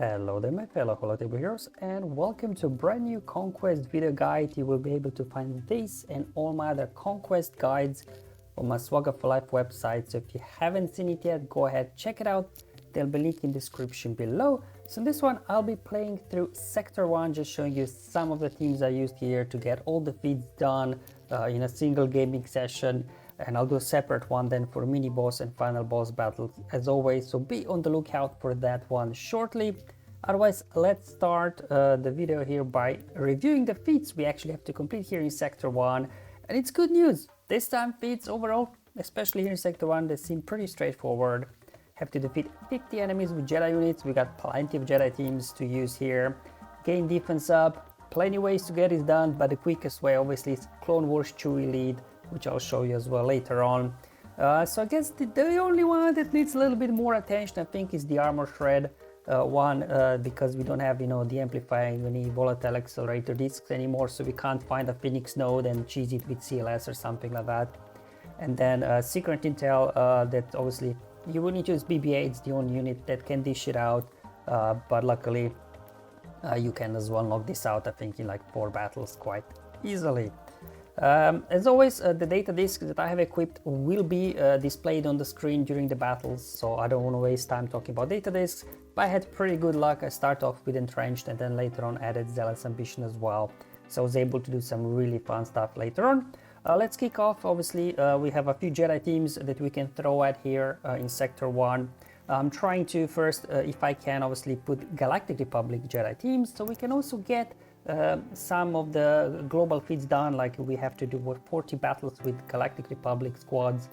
Hello there my fellow holotable heroes, and welcome to a brand new Conquest video guide. You will be able to find this and all my other Conquest guides on my SWGOH for Life website. So if you haven't seen it yet, go ahead, check it out. There'll be a link in the description below. So in this one, I'll be playing through Sector 1, just showing you some of the themes I used here to get all the feats done in a single gaming session. And I'll do a separate one then for mini boss and final boss battles as always, so be on the lookout for that one shortly. Otherwise, let's start the video here by reviewing the feats we actually have to complete here in Sector 1. And it's good news, this time feats overall, especially here in Sector 1, they seem pretty straightforward. Have to defeat 50 enemies with Jedi units. We got plenty of Jedi teams to use here. Gain defense up, plenty ways to get it done, but the quickest way obviously is Clone Wars Chewie lead, which I'll show you as well later on. So I guess the only one that needs a little bit more attention, I think, is the armor shred one, because we don't have, the amplifying any volatile accelerator discs anymore, so we can't find a Phoenix node and cheese it with CLS or something like that. And then secret intel, that obviously you will need to use BB-8, it's the only unit that can dish it out, but luckily you can as well knock this out, I think, in like 4 battles quite easily. As always, the data disc that I have equipped will be displayed on the screen during the battles, so I don't want to waste time talking about data discs, but I had pretty good luck. I start off with Entrenched and then later on added Zealous Ambition as well, so I was able to do some really fun stuff later on. Let's kick off. Obviously, we have a few Jedi teams that we can throw at here in Sector 1. I'm trying to first, if I can, obviously put Galactic Republic Jedi teams, so we can also get some of the global feats done, like we have to do 40 battles with Galactic Republic squads.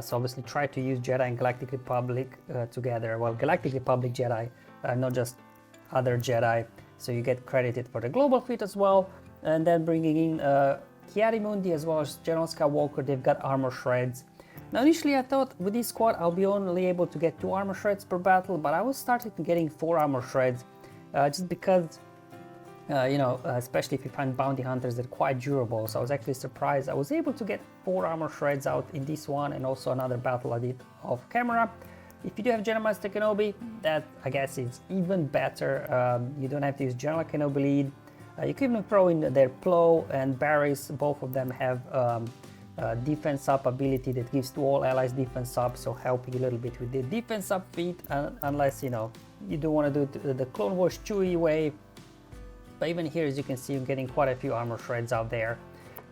So obviously try to use Jedi and Galactic Republic together. Well, Galactic Republic Jedi, not just other Jedi. So you get credited for the global feat as well. And then bringing in Ki-Adi-Mundi as well as General Skywalker, they've got armor shreds. Now initially I thought with this squad I'll be only able to get 2 armor shreds per battle, but I was starting getting 4 armor shreds, just because especially if you find bounty hunters, they're quite durable. So I was actually surprised I was able to get 4 armor shreds out in this one, and also another battle I did off camera. If you do have Jedi Master Kenobi, that I guess is even better. You don't have to use General Kenobi lead. You can even throw in their Plo and Barris. Both of them have defense up ability that gives to all allies defense up, so help you a little bit with the defense up feat, unless you don't want to do the Clone Wars Chewie way. But even here, as you can see, you're getting quite a few armor shreds out there.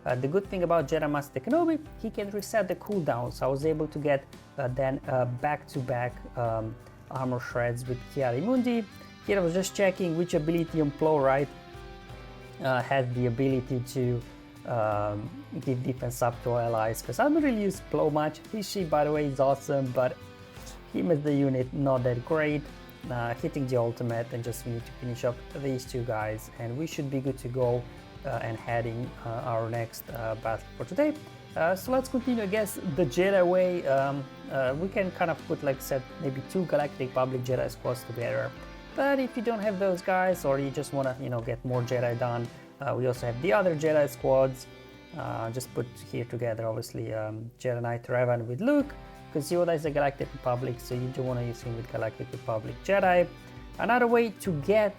The good thing about Jedi Master Kenobi, he can reset the cooldown, so I was able to get then back-to-back armor shreds with Ki-Adi-Mundi. Here I was just checking which ability on Plo, right, has the ability to give defense up to allies, because I don't really use Plo much. Fishy, by the way, is awesome, but him as the unit, not that great. Hitting the ultimate, and just we need to finish up these 2 guys and we should be good to go and heading our next battle for today. So let's continue, I guess, the Jedi way. We can kind of put, like I said, maybe 2 Galactic Republic Jedi squads together, but if you don't have those guys, or you just want to get more Jedi done, we also have the other Jedi squads. Just put here together, obviously, Jedi Knight Revan with Luke, because Yoda is a Galactic Republic, so you do want to use him with Galactic Republic Jedi. Another way to get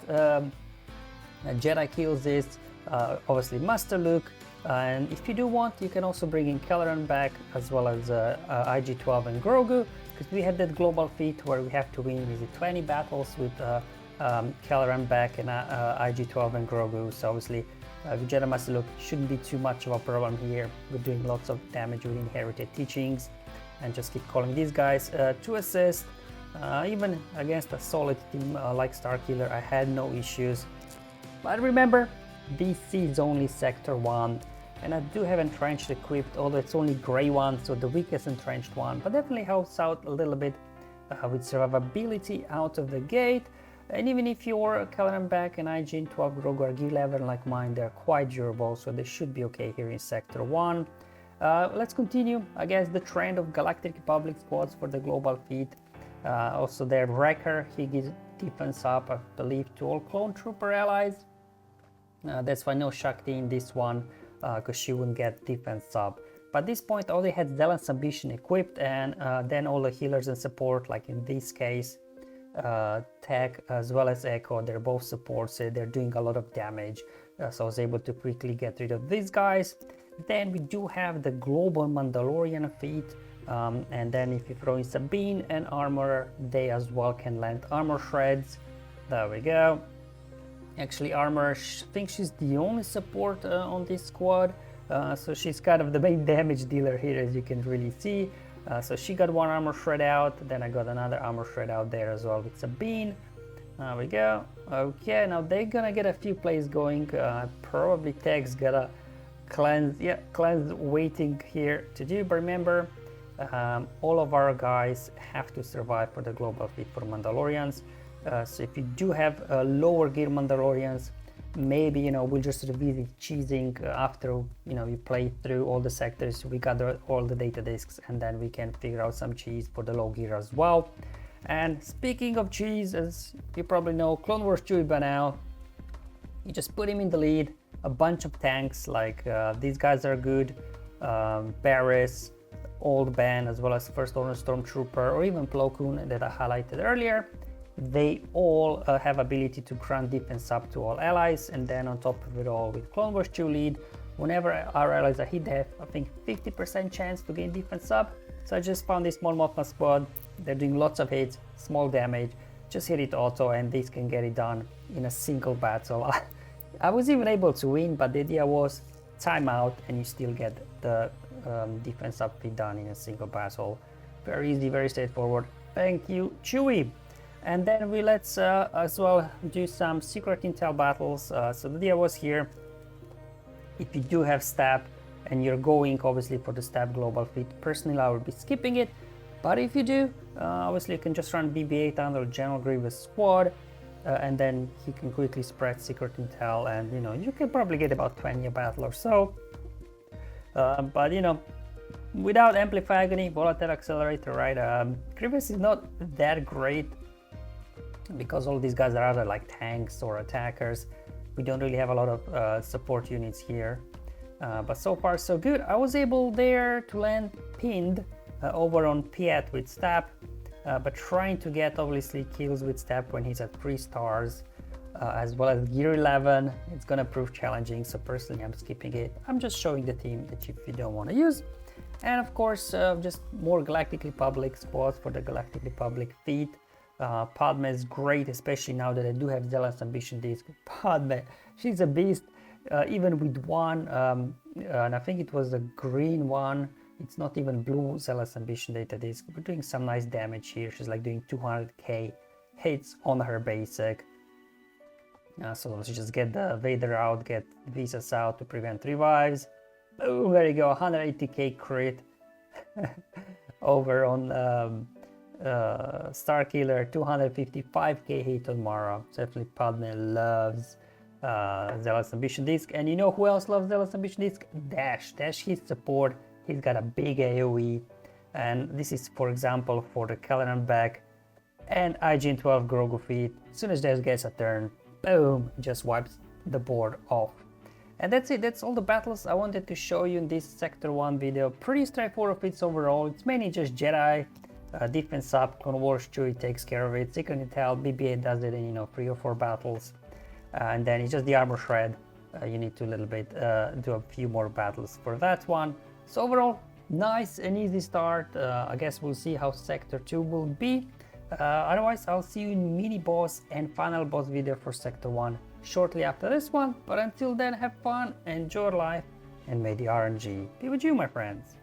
Jedi kills is obviously Master Luke, and if you do want, you can also bring in Kelleran back, as well as IG-12 and Grogu, because we had that global feat where we have to win 20 battles with Kelleran back and IG-12 and Grogu. So obviously with Jedi Master Luke shouldn't be too much of a problem here. We're doing lots of damage with inherited teachings, and just keep calling these guys to assist. Even against a solid team like Starkiller, I had no issues. But remember, this is only Sector 1, and I do have Entrenched equipped, although it's only Grey one, so the weakest Entrenched one, but definitely helps out a little bit with survivability out of the gate. And even if your Kelleran back and IG-12 Grogu are gear 11 like mine, they're quite durable, so they should be okay here in Sector 1. Let's continue, I guess, the trend of Galactic Republic squads for the global feat. Also their Wrecker, he gives defense up, I believe, to all Clone Trooper allies. That's why no Shakti in this one, because she wouldn't get defense up. But at this point, I only had Zealous Ambition equipped, and then all the healers and support, like in this case, Tech as well as Echo, they're both supports, they're doing a lot of damage, so I was able to quickly get rid of these guys. Then we do have the global Mandalorian feat, and then if you throw in Sabine and armor, they as well can land armor shreds. There we go. Actually, armor, I think she's the only support on this squad, so she's kind of the main damage dealer here, as you can really see. So she got one armor shred out, then I got another armor shred out there as well with Sabine. There we go. Okay, now they're gonna get a few plays going. Probably Tech's gotta cleanse, yeah, cleanse waiting here to do, but remember, all of our guys have to survive for the global feat for Mandalorians. So if you do have lower gear Mandalorians, maybe, you know, we'll just revisit cheesing after, you know, we play through all the sectors, we gather all the data disks, and then we can figure out some cheese for the low gear as well. And speaking of cheese, as you probably know, Clone Wars Chewie by now, you just put him in the lead, a bunch of tanks, like these guys are good, Barris, Old Ben, as well as First Order Stormtrooper, or even Plo Koon that I highlighted earlier. They all have ability to grant defense up to all allies, and then on top of it all, with Clone Wars 2 lead, whenever our allies are hit, they have, I think, 50% chance to gain defense up. So I just found this small Mothma squad. They're doing lots of hits, small damage, just hit it auto, and these can get it done in a single battle. I was even able to win, but the idea was timeout, and you still get the defense up feat done in a single battle. Very easy, very straightforward. Thank you, Chewie. And then let's as well do some secret intel battles. So the idea was here, if you do have stab and you're going obviously for the stab global feat, personally I would be skipping it, but if you do, obviously you can just run BB-8 under General Grievous squad, and then you can quickly spread secret intel, and you know, you can probably get about 20 a battle or so. But you know, without Amplify Agony, Volatile Accelerator, right, Grievous is not that great, because all these guys are either like tanks or attackers. We don't really have a lot of support units here, but so far so good. I was able there to land pinned over on Piet with stab, but trying to get obviously kills with stab when he's at 3 stars, as well as gear 11, it's gonna prove challenging, so personally I'm skipping it. I'm just showing the team that if you don't want to use. And of course, just more Galactic Republic squads for the Galactic Republic feat. Padme is great, especially now that I do have Zealous Ambition disc. Padme, she's a beast, even with one, and I think it was a green one, it's not even blue Zealous Ambition data disc. We're doing some nice damage here. She's like doing 200k hits on her basic. So let's just get the Vader out, get Visas out to prevent revives. Boom, there you go, 180k crit over on Starkiller, 255k hit on Mara. Definitely Padme loves Zealous Ambition disc. And you know who else loves Zealous Ambition disc? Dash. Dash hits support. He's got a big AoE, and this is, for example, for the Kelleran back and IGN-12 Grogu feat. As soon as Dash gets a turn, boom, just wipes the board off. And that's it. That's all the battles I wanted to show you in this Sector 1 video. Pretty straightforward feats overall. It's mainly just Jedi. Defense up, Clone Wars Chewie takes care of it, Secret Intel, BB-8 does it in, you know, 3 or 4 battles, and then it's just the armor shred. You need to a little bit do a few more battles for that one. So overall, nice and easy start. I guess we'll see how Sector 2 will be. Otherwise, I'll see you in mini boss and final boss video for Sector 1 shortly after this one. But until then, have fun, enjoy life, and may the RNG be with you, my friends.